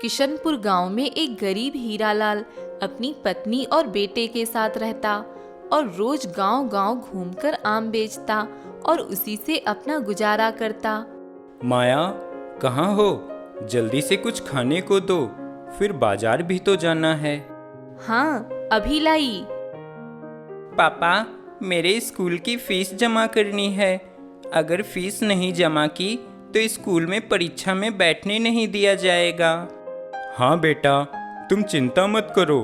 किशनपुर गांव में एक गरीब हीरालाल अपनी पत्नी और बेटे के साथ रहता और रोज गांव-गांव घूमकर आम बेचता और उसी से अपना गुजारा करता। माया, कहाँ हो? जल्दी से कुछ खाने को दो, फिर बाजार भी तो जाना है। हाँ, अभी लाई। पापा, मेरे स्कूल की फीस जमा करनी है। अगर फीस नहीं जमा की तो स्कूल में परीक्षा में बैठने नहीं दिया जाएगा। हाँ बेटा, तुम चिंता मत करो,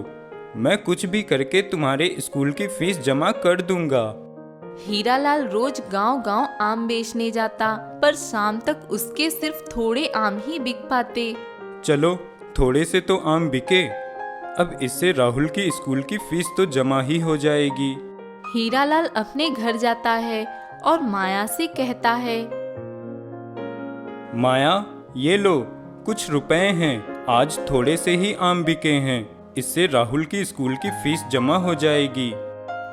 मैं कुछ भी करके तुम्हारे स्कूल की फीस जमा कर दूंगा। हीरालाल रोज गांव-गांव आम बेचने जाता, पर शाम तक उसके सिर्फ थोड़े आम ही बिक पाते। चलो, थोड़े से तो आम बिके, अब इससे राहुल की स्कूल की फीस तो जमा ही हो जाएगी। हीरालाल अपने घर जाता है और माया से कहता है, माया, ये लो, कुछ रुपए हैं, आज थोड़े से ही आम बिके हैं, इससे राहुल की स्कूल की फीस जमा हो जाएगी।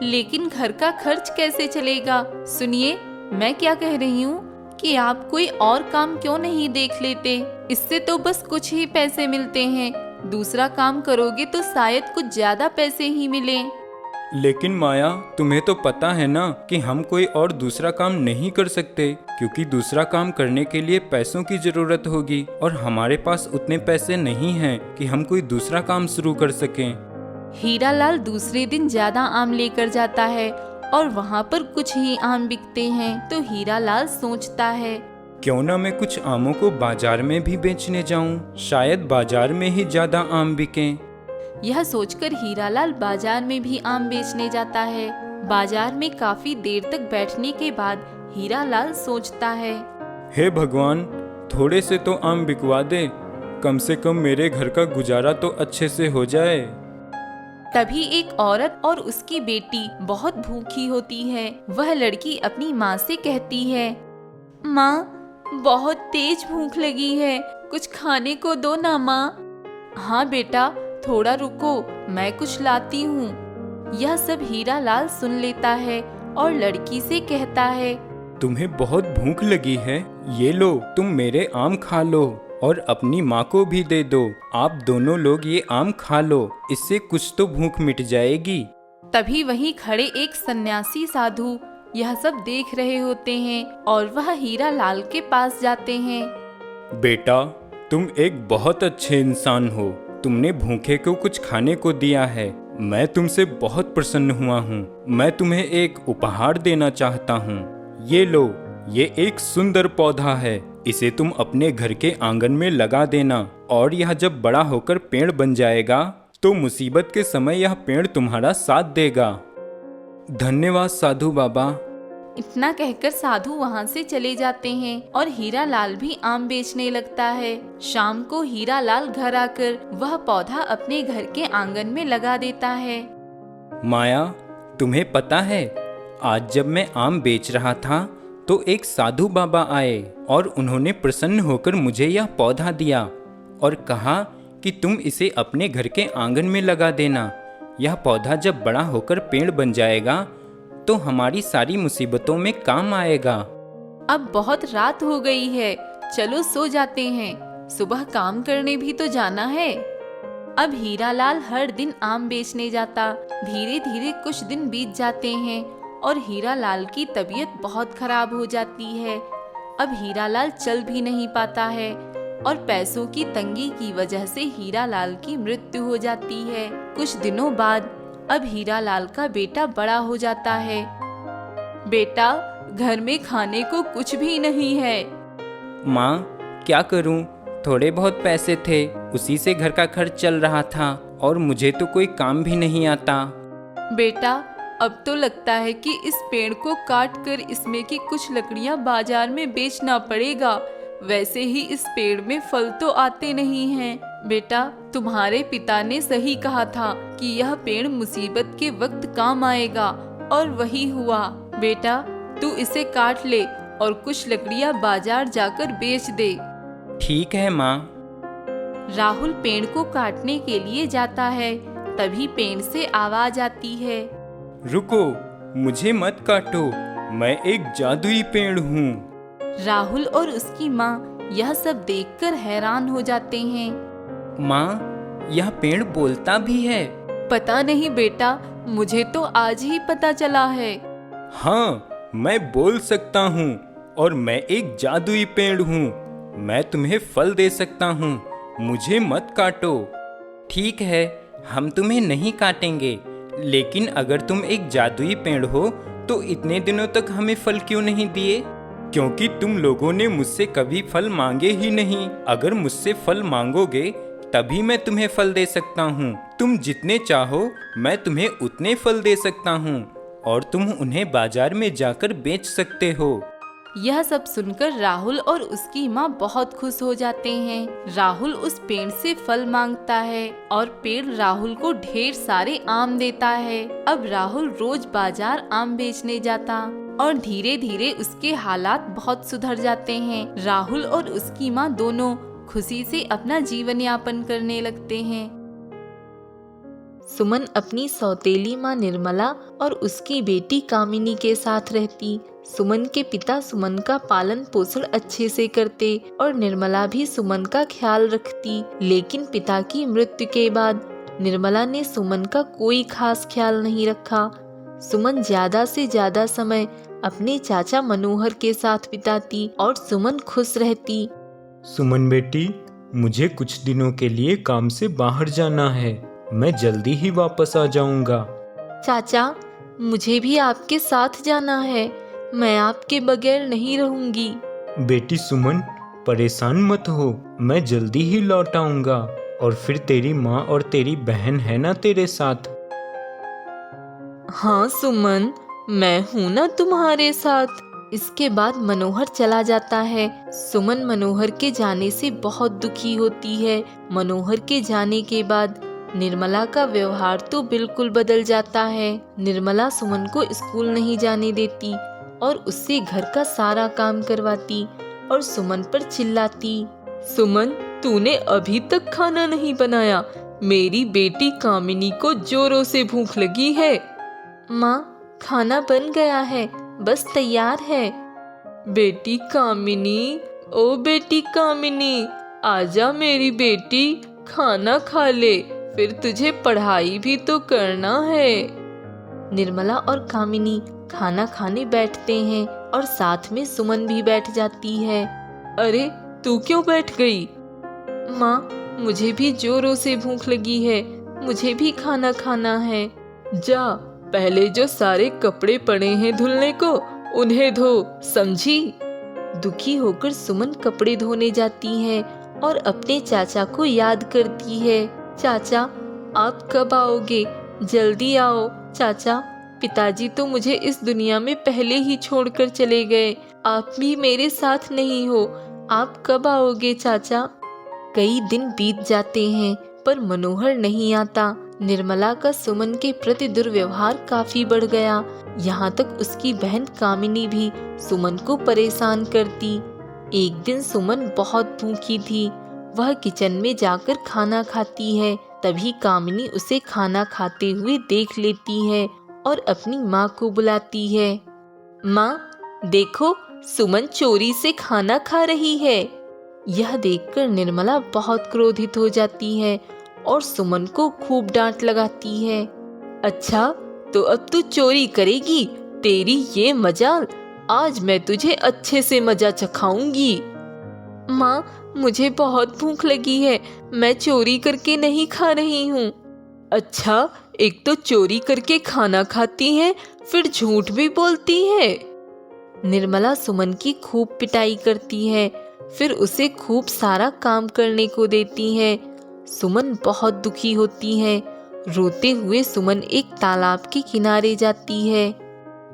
लेकिन घर का खर्च कैसे चलेगा? सुनिए, मैं क्या कह रही हूँ कि आप कोई और काम क्यों नहीं देख लेते? इससे तो बस कुछ ही पैसे मिलते हैं, दूसरा काम करोगे तो शायद कुछ ज्यादा पैसे ही मिले। लेकिन माया, तुम्हें तो पता है ना कि हम कोई और दूसरा काम नहीं कर सकते, क्योंकि दूसरा काम करने के लिए पैसों की जरूरत होगी और हमारे पास उतने पैसे नहीं हैं कि हम कोई दूसरा काम शुरू कर सकें। हीरालाल दूसरे दिन ज्यादा आम लेकर जाता है और वहाँ पर कुछ ही आम बिकते हैं, तो हीरालाल सोचता है, क्यों ना मैं कुछ आमों को बाजार में भी बेचने जाऊं, शायद बाजार में ही ज्यादा आम बिकें। यह सोचकर हीरालाल बाजार में भी आम बेचने जाता है। बाजार में काफी देर तक बैठने के बाद हीरालाल सोचता है, हे भगवान, थोड़े से तो आम बिकवा दे, कम से कम मेरे घर का गुजारा तो अच्छे से हो जाए। तभी एक औरत और उसकी बेटी बहुत भूखी होती है। वह लड़की अपनी माँ से कहती है, माँ, बहुत तेज भूख लगी है, कुछ खाने को दो ना माँ। हाँ बेटा, थोड़ा रुको, मैं कुछ लाती हूँ। यह सब हीरालाल सुन लेता है और लड़की से कहता है, तुम्हें बहुत भूख लगी है, ये लो, तुम मेरे आम खा लो और अपनी माँ को भी दे दो। आप दोनों लोग ये आम खा लो, इससे कुछ तो भूख मिट जाएगी। तभी वहीं खड़े एक सन्यासी साधु यह सब देख रहे होते हैं और वह हीरालाल के पास जाते हैं। बेटा, तुम एक बहुत अच्छे इंसान हो, तुमने भूखे को कुछ खाने को दिया है, मैं तुमसे बहुत प्रसन्न हुआ हूँ। मैं तुम्हें एक उपहार देना चाहता हूँ। ये लो, ये एक सुंदर पौधा है, इसे तुम अपने घर के आंगन में लगा देना और यह जब बड़ा होकर पेड़ बन जाएगा तो मुसीबत के समय यह पेड़ तुम्हारा साथ देगा। धन्यवाद साधु बाबा। इतना कहकर साधु वहाँ से चले जाते हैं और हीरालाल भी आम बेचने लगता है। शाम को हीरालाल घर आकर वह पौधा अपने घर के आंगन में लगा देता है। माया, तुम्हें पता है, आज जब मैं आम बेच रहा था तो एक साधु बाबा आए और उन्होंने प्रसन्न होकर मुझे यह पौधा दिया और कहा कि तुम इसे अपने घर के आंगन में लगा देना। यह पौधा जब बड़ा होकर पेड़ बन जाएगा तो हमारी सारी मुसीबतों में काम आएगा। अब बहुत रात हो गई है, चलो सो जाते हैं, सुबह काम करने भी तो जाना है। अब हीरालाल हर दिन आम बेचने जाता। धीरे धीरे कुछ दिन बीत जाते हैं और हीरालाल की तबीयत बहुत खराब हो जाती है। अब हीरालाल चल भी नहीं पाता है और पैसों की तंगी की वजह से हीरालाल की मृत्यु हो जाती है। कुछ दिनों बाद अब हीरालाल का बेटा बड़ा हो जाता है। बेटा, घर में खाने को कुछ भी नहीं है। माँ, क्या करूँ, थोड़े बहुत पैसे थे, उसी से घर का खर्च चल रहा था और मुझे तो कोई काम भी नहीं आता। बेटा, अब तो लगता है कि इस पेड़ को काट कर इसमें की कुछ लकड़ियां बाजार में बेचना पड़ेगा। वैसे ही इस पेड़ में फल तो आते नहीं हैं। बेटा, तुम्हारे पिता ने सही कहा था कि यह पेड़ मुसीबत के वक्त काम आएगा, और वही हुआ। बेटा, तू इसे काट ले और कुछ लकड़ियां बाजार जाकर बेच दे। ठीक है माँ। राहुल पेड़ को काटने के लिए जाता है, तभी पेड़ से आवाज आती है, रुको, मुझे मत काटो, मैं एक जादुई पेड़ हूँ। राहुल और उसकी माँ यह सब देखकर हैरान हो जाते हैं। माँ, यह पेड़ बोलता भी है। पता नहीं बेटा, मुझे तो आज ही पता चला है। हाँ, मैं बोल सकता हूँ और मैं एक जादुई पेड़ हूँ। मैं तुम्हें फल दे सकता हूँ, मुझे मत काटो। ठीक है, हम तुम्हें नहीं काटेंगे, लेकिन अगर तुम एक जादुई पेड़ हो तो इतने दिनों तक हमें फल क्यों नहीं दिए? क्योंकि तुम लोगों ने मुझसे कभी फल मांगे ही नहीं। अगर मुझसे फल मांगोगे तभी मैं तुम्हें फल दे सकता हूँ। तुम जितने चाहो मैं तुम्हें उतने फल दे सकता हूँ और तुम उन्हें बाजार में जाकर बेच सकते हो। यह सब सुनकर राहुल और उसकी माँ बहुत खुश हो जाते हैं। राहुल उस पेड़ से फल मांगता है और पेड़ राहुल को ढेर सारे आम देता है। अब राहुल रोज बाजार आम बेचने जाता और धीरे धीरे उसके हालात बहुत सुधर जाते हैं। राहुल और उसकी माँ दोनों खुशी से अपना जीवन यापन करने लगते हैं। सुमन अपनी सौतेली माँ निर्मला और उसकी बेटी कामिनी के साथ रहती। सुमन के पिता सुमन का पालन पोषण अच्छे से करते और निर्मला भी सुमन का ख्याल रखती। लेकिन पिता की मृत्यु के बाद निर्मला ने सुमन का कोई खास ख्याल नहीं रखा। सुमन ज्यादा से ज्यादा समय अपने चाचा मनोहर के साथ बिताती और सुमन खुश रहती। सुमन बेटी, मुझे कुछ दिनों के लिए काम से बाहर जाना है। मैं जल्दी ही वापस आ जाऊंगा। चाचा, मुझे भी आपके साथ जाना है। मैं आपके बगैर नहीं रहूंगी। बेटी सुमन, परेशान मत हो, मैं जल्दी ही लौट आऊंगा और फिर तेरी माँ और तेरी बहन है ना तेरे साथ। हाँ सुमन, मैं हूँ ना तुम्हारे साथ। इसके बाद मनोहर चला जाता है। सुमन मनोहर के जाने से बहुत दुखी होती है। मनोहर के जाने के बाद निर्मला का व्यवहार तो बिल्कुल बदल जाता है। निर्मला सुमन को स्कूल नहीं जाने देती और उससे घर का सारा काम करवाती और सुमन पर चिल्लाती। सुमन, तूने अभी तक खाना नहीं बनाया। मेरी बेटी कामिनी को जोरों से भूख लगी है। माँ, खाना बन गया है, बस तैयार है। बेटी कामिनी, ओ बेटी कामिनी, आजा मेरी बेटी, खाना खा ले, फिर तुझे पढ़ाई भी तो करना है। निर्मला और कामिनी खाना खाने बैठते हैं और साथ में सुमन भी बैठ जाती है। अरे, तू क्यों बैठ गई? माँ, मुझे भी जोरों से भूख लगी है, मुझे भी खाना खाना है। जा, पहले जो सारे कपड़े पड़े हैं धुलने को, उन्हें धो, समझी? दुखी होकर सुमन कपड़े धोने जाती है और अपने चाचा को याद करती है। चाचा, आप कब आओगे? जल्दी आओ चाचा, पिताजी तो मुझे इस दुनिया में पहले ही छोड़कर चले गए। आप भी मेरे साथ नहीं हो, आप कब आओगे चाचा? कई दिन बीत जाते हैं पर मनोहर नहीं आता। निर्मला का सुमन के प्रति दुर्व्यवहार काफी बढ़ गया। यहाँ तक उसकी बहन कामिनी भी सुमन को परेशान करती। एक दिन सुमन बहुत भूखी थी। वह किचन में जाकर खाना खाती है। तभी कामिनी उसे खाना खाते हुए देख लेती है और अपनी माँ को बुलाती है। माँ, देखो, सुमन चोरी से खाना खा रही है। यह देखकर निर्मला बहुत क्रोधित हो जाती है और सुमन को खूब डांट लगाती है। अच्छा, तो अब तू चोरी करेगी? तेरी ये मजाल, आज मैं तुझे अच्छे से मजा चखाऊंगी। माँ, मुझे बहुत भूख लगी है, मैं चोरी करके नहीं खा रही हूँ। अच्छा, एक तो चोरी करके खाना खाती है, फिर झूठ भी बोलती है। निर्मला सुमन की खूब पिटाई करती है, फिर उसे खूब सारा काम करने को देती है। सुमन बहुत दुखी होती है। रोते हुए सुमन एक तालाब के किनारे जाती है।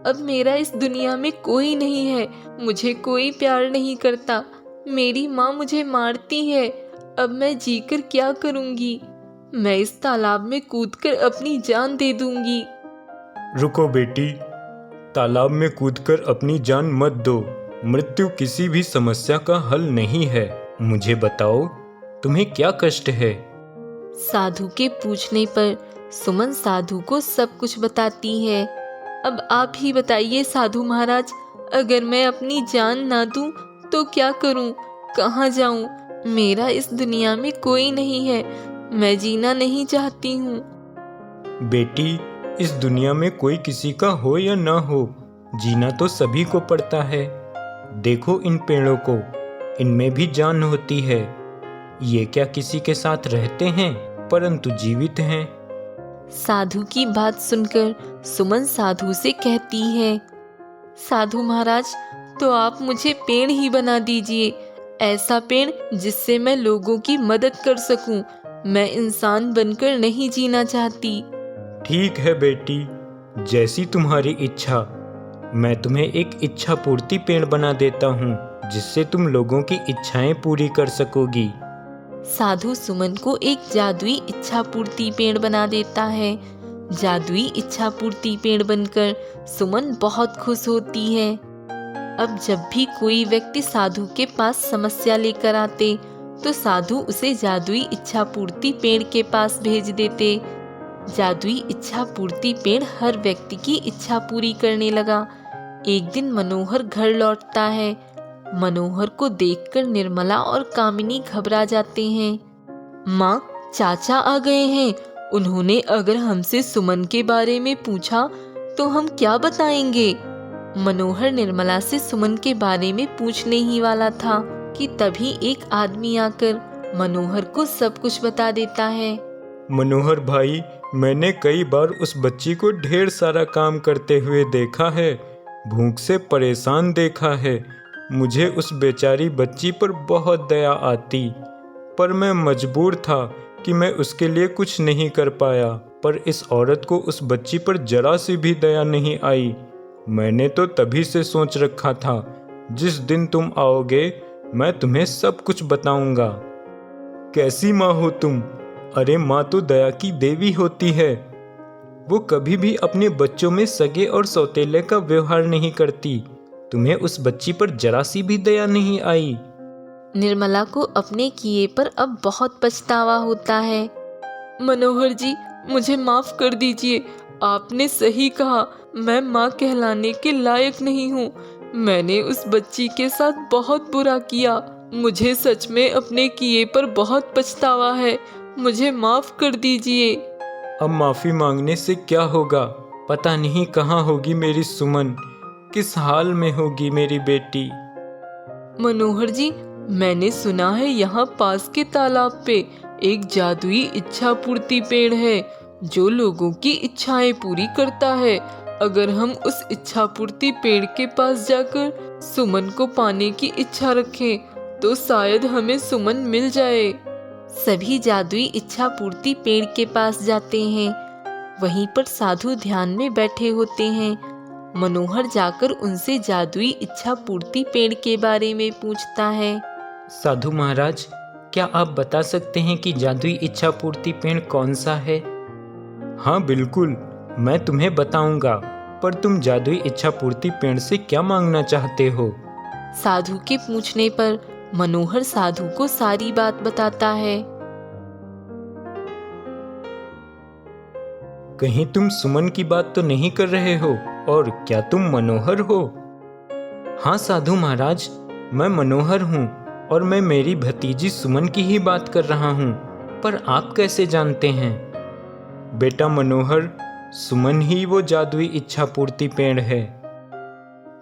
अब मेरा इस दुनिया में कोई नहीं है, मुझे कोई प्यार नहीं करता। मेरी माँ मुझे मारती है। अब मैं जीकर क्या करूँगी? मैं इस तालाब में कूदकर अपनी जान दे दूंगी। रुको बेटी, तालाब में कूदकर अपनी जान मत दो। मृत्यु किसी भी समस्या का हल नहीं है। मुझे बताओ, तुम्हें क्या कष्ट है? साधु के पूछने पर सुमन साधु को सब कुछ बताती है। अब आप ही बताइए साधु महाराज, अगर मैं अपनी जान ना दूं तो क्या करूं? कहाँ जाऊं? मेरा इस दुनिया में कोई नहीं है, मैं जीना नहीं चाहती हूँ। बेटी, इस दुनिया में कोई किसी का हो या ना हो, जीना तो सभी को पड़ता है। देखो इन पेड़ों को, इनमें भी जान होती है। ये क्या किसी के साथ रहते हैं, परंतु जीवित हैं। साधु की बात सुनकर सुमन साधु से कहती है, साधु महाराज, तो आप मुझे पेड़ ही बना दीजिए, ऐसा पेड़ जिससे मैं लोगों की मदद कर सकूं। मैं इंसान बनकर नहीं जीना चाहती। ठीक है बेटी, जैसी तुम्हारी इच्छा। मैं तुम्हें एक इच्छा पूर्ति पेड़ बना देता हूँ, जिससे तुम लोगों की इच्छाएं पूरी कर सकोगी। साधु सुमन को एक जादुई इच्छा पूर्ति पेड़ बना देता है। जादुई इच्छा पूर्ति पेड़ बनकर सुमन बहुत खुश होती है। अब जब भी कोई व्यक्ति साधु के पास समस्या लेकर आते तो साधु उसे जादुई इच्छा पूर्ति पेड़ के पास भेज देते। जादुई इच्छा पूर्ति पेड़ हर व्यक्ति की इच्छा पूरी करने लगा। एक दिन मनोहर घर लौटता है। मनोहर को देखकर निर्मला और कामिनी घबरा जाते हैं। माँ, चाचा आ गए हैं। उन्होंने अगर हमसे सुमन के बारे में पूछा तो हम क्या बताएंगे? मनोहर निर्मला से सुमन के बारे में पूछने ही वाला था कि तभी एक आदमी आकर मनोहर को सब कुछ बता देता है। मनोहर भाई, मैंने कई बार उस बच्ची को ढेर सारा काम करते हुए देखा है, भूख से परेशान देखा है। मुझे उस बेचारी बच्ची पर बहुत दया आती, पर मैं मजबूर था कि मैं उसके लिए कुछ नहीं कर पाया। पर इस औरत को उस बच्ची पर जरा सी भी दया नहीं आई। मैंने तो तभी से सोच रखा था, जिस दिन तुम आओगे मैं तुम्हें सब कुछ बताऊंगा। कैसी माँ हो तुम? अरे माँ तो दया की देवी होती है। वो कभी भी अपने बच्चों में सगे और सौतेले का व्यवहार नहीं करती। तुम्हें उस बच्ची पर जरा सी भी दया नहीं आई। निर्मला को अपने किए पर अब बहुत पछतावा होता है। मनोहर जी, मुझे माफ कर दीजिए। आपने सही कहा, मैं माँ कहलाने के लायक नहीं हूँ। मैंने उस बच्ची के साथ बहुत बुरा किया। मुझे सच में अपने किए पर बहुत पछतावा है। मुझे माफ कर दीजिए। अब माफी मांगने से क्या होगा? पता नहीं कहाँ होगी मेरी सुमन, किस हाल में होगी मेरी बेटी। मनोहर जी, मैंने सुना है यहाँ पास के तालाब पे एक जादुई इच्छा पूर्ति पेड़ है जो लोगों की इच्छाएं पूरी करता है। अगर हम उस इच्छा पूर्ति पेड़ के पास जाकर सुमन को पाने की इच्छा रखें तो शायद हमें सुमन मिल जाए। सभी जादुई इच्छा पूर्ति पेड़ के पास जाते हैं। वहीं पर साधु ध्यान में बैठे होते हैं। मनोहर जाकर उनसे जादुई इच्छा पूर्ति पेड़ के बारे में पूछता है। साधु महाराज, क्या आप बता सकते हैं कि जादुई इच्छा पूर्ति पेड़ कौन सा है? हाँ बिल्कुल, मैं तुम्हें बताऊंगा, पर तुम जादुई इच्छा पूर्ति पेड़ से क्या मांगना चाहते हो? साधु के पूछने पर मनोहर साधु को सारी बात बताता है। कहीं तुम सुमन की बात तो नहीं कर रहे हो? और क्या तुम मनोहर हो? हाँ साधु महाराज, मैं मनोहर हूँ और मैं मेरी भतीजी सुमन की ही बात कर रहा हूँ। पर आप कैसे जानते हैं? बेटा मनोहर, सुमन ही वो जादुई इच्छा पूर्ति पेड़ है।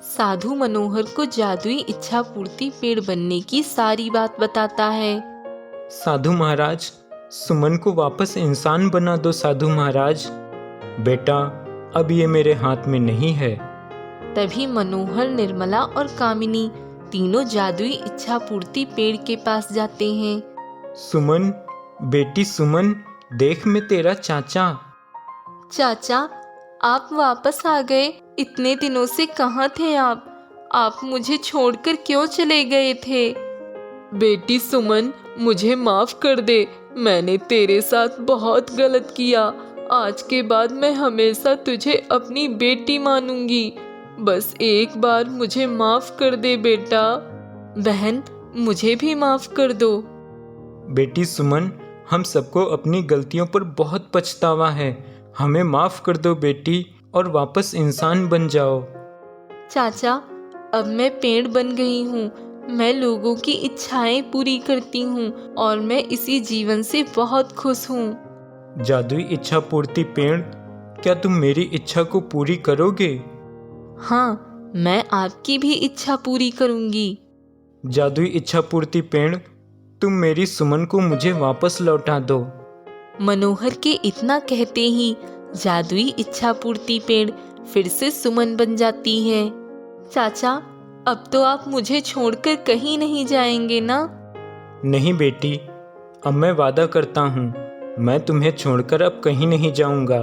साधु मनोहर को जादुई इच्छा पूर्ति पेड़ बनने की सारी बात बताता है। साधु महाराज, सुमन को वापस इंसान बना दो साधु महाराज। बेटा, अब ये मेरे हाथ में नहीं है। तभी मनोहर, निर्मला और कामिनी तीनों जादुई इच्छा पूर्ति पेड़ के पास जाते हैं। सुमन, बेटी सुमन, देख मैं तेरा चाचा। चाचा, आप वापस आ गए। इतने दिनों से कहाँ थे आप मुझे छोड़कर क्यों चले गए थे? बेटी सुमन, मुझे माफ कर दे। मैंने तेरे साथ बहुत गलत किया। आज के बाद मैं हमेशा तुझे अपनी बेटी मानूंगी। बस एक बार मुझे माफ कर दे बेटा। बहन, मुझे भी माफ कर दो। बेटी सुमन, हम सबको अपनी गलतियों पर बहुत पछतावा है। हमें माफ कर दो बेटी और वापस इंसान बन जाओ। चाचा, अब मैं पेड़ बन गई हूँ। मैं लोगों की इच्छाएं पूरी करती हूँ और मैं इसी जीवन से बहुत खुश हूँ। जादुई इच्छा पूर्ति पेड़, क्या तुम मेरी इच्छा को पूरी करोगे? हाँ, मैं आपकी भी इच्छा पूरी करूँगी। जादुई इच्छा पूर्ति पेड़, तुम मेरी सुमन को मुझे वापस लौटा दो। मनोहर के इतना कहते ही जादुई इच्छा पूर्ति पेड़ फिर से सुमन बन जाती है। चाचा, अब तो आप मुझे छोड़कर कहीं नहीं जाएंगे ना? नहीं बेटी, अब मैं वादा करता हूँ, मैं तुम्हें छोड़कर अब कहीं नहीं जाऊँगा।